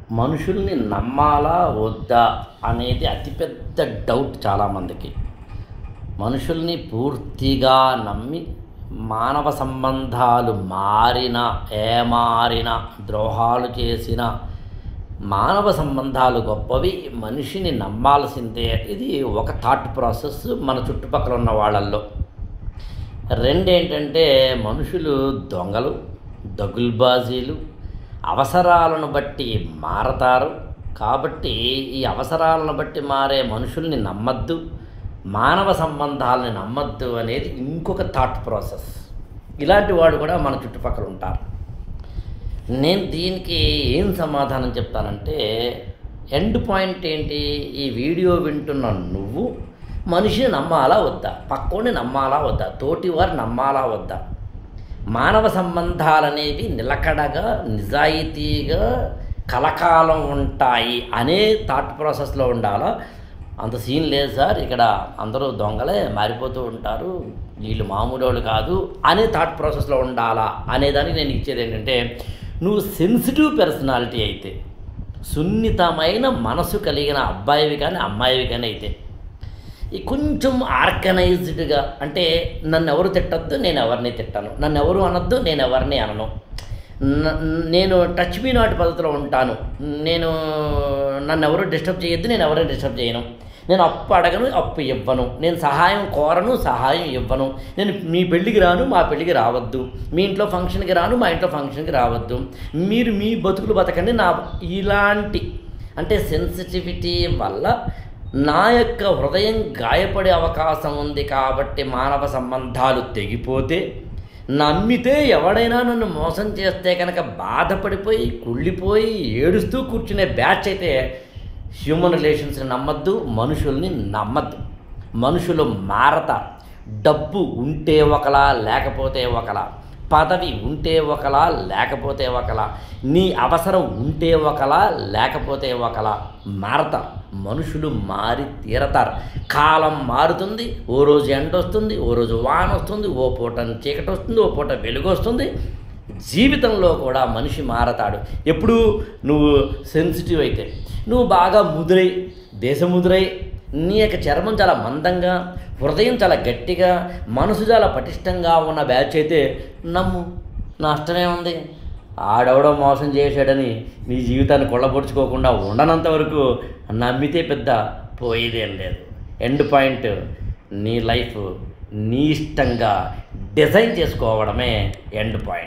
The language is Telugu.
మనుషుల్ని నమ్మాలా వద్దా అనేది అతిపెద్ద డౌట్ చాలామందికి. మనుషుల్ని పూర్తిగా నమ్మి మానవ సంబంధాలు ఏమారిన ద్రోహాలు చేసిన మానవ సంబంధాలు గొప్పవి, మనిషిని నమ్మాల్సిందే. ఇది ఒక థాట్ ప్రాసెస్ మన చుట్టుపక్కల ఉన్న వాళ్ళల్లో. రెండేంటంటే మనుషులు దొంగలు, దగుల్బాజీలు, అవసరాలను బట్టి మారతారు. కాబట్టి ఈ అవసరాలను బట్టి మారే మనుషుల్ని నమ్మద్దు, మానవ సంబంధాలని నమ్మద్దు అనేది ఇంకొక థాట్ ప్రాసెస్. ఇలాంటి వాడు కూడా మన చుట్టుపక్కల ఉంటారు. నేను దీనికి ఏం సమాధానం చెప్తానంటే, ఎండ్ పాయింట్ ఏంటి? ఈ వీడియో వింటున్న నువ్వు మనిషిని నమ్మాలా వద్దా, పక్కోని నమ్మాలా వద్దా, తోటివారు నమ్మాలా వద్దా, మానవ సంబంధాలనేవి నిలకడగా నిజాయితీగా కలకాలం ఉంటాయి అనే థాట్ ప్రాసెస్లో ఉండాలా? అంత సీన్ లేదు సార్, ఇక్కడ అందరూ దొంగలే మారిపోతూ ఉంటారు, వీళ్ళు మామూలు వాళ్ళు కాదు అనే థాట్ ప్రాసెస్లో ఉండాలా అనేదానికి నేను ఇచ్చేది ఏంటంటే, నువ్వు సెన్సిటివ్ పర్సనాలిటీ అయితే, సున్నితమైన మనసు కలిగిన అబ్బాయివి కానీ అమ్మాయివి కానీ అయితే, ఈ కొంచెం ఆర్గనైజ్డ్గా, అంటే నన్ను ఎవరు తిట్టద్దు, నేను ఎవరిని తిట్టాను, నన్ను ఎవరు అనొద్దు, నేను ఎవరిని అనను, నేను టచ్ మీ నాట్ పద్ధతిలో ఉంటాను, నన్ను ఎవరు డిస్టర్బ్ చేయొద్దు, నేను ఎవరిని డిస్టర్బ్ చేయను, నేను అప్పు అడగను, అప్పు ఇవ్వను, నేను సహాయం కోరను, సహాయం ఇవ్వను, నేను మీ పెళ్ళికి రాను, మా పెళ్ళికి రావద్దు, మీ ఇంట్లో ఫంక్షన్కి రాను, మా ఇంట్లో ఫంక్షన్కి రావద్దు, మీరు మీ బతుకులు బతకండి, ఇలాంటి అంటే సెన్సిటివిటీ వల్ల నా యొక్క హృదయం గాయపడే అవకాశం ఉంది. కాబట్టి మానవ సంబంధాలు తెగిపోతే, నమ్మితే ఎవడైనా నన్ను మోసం చేస్తే కనుక బాధపడిపోయి కుళ్ళిపోయి ఏడుస్తూ కూర్చునే బ్యాచ్ అయితే హ్యూమన్ రిలేషన్స్ని నమ్మద్దు, మనుషుల్ని నమ్మద్దు. మనుషులు మారతారు. డబ్బు ఉంటే ఒకలా, లేకపోతే ఒకలా, పదవి ఉంటే ఒకలా, లేకపోతే ఒకలా, నీ అవసరం ఉంటే ఒకలా, లేకపోతే ఒకలా మారతారు. మనుషులు మారి తీరతారు. కాలం మారుతుంది. ఓ రోజు ఎండ వస్తుంది, ఓ రోజు వాన వస్తుంది, ఓ పూట చీకటి వస్తుంది, ఓ పూట వెలుగు వస్తుంది. జీవితంలో కూడా మనిషి మారతాడు. ఎప్పుడు నువ్వు సెన్సిటివ్ అయితే, నువ్వు బాగా ముదురై, దేశముదురై, నీ యొక్క చర్మం చాలా మందంగా, హృదయం చాలా గట్టిగా, మనసు చాలా పటిష్టంగా ఉన్న బ్యాచ్ అయితే నమ్ము, నష్టమే ఉంది. ఆడెవడో మోసం చేశాడని నీ జీవితాన్ని కొల్లబొడుచుకోకుండా ఉండనంత వరకు నమ్మితే పెద్ద పోయేదేం లేదు. ఎండ్ పాయింట్, నీ లైఫ్ నీ ఇష్టంగా డిజైన్ చేసుకోవడమే ఎండ్ పాయింట్.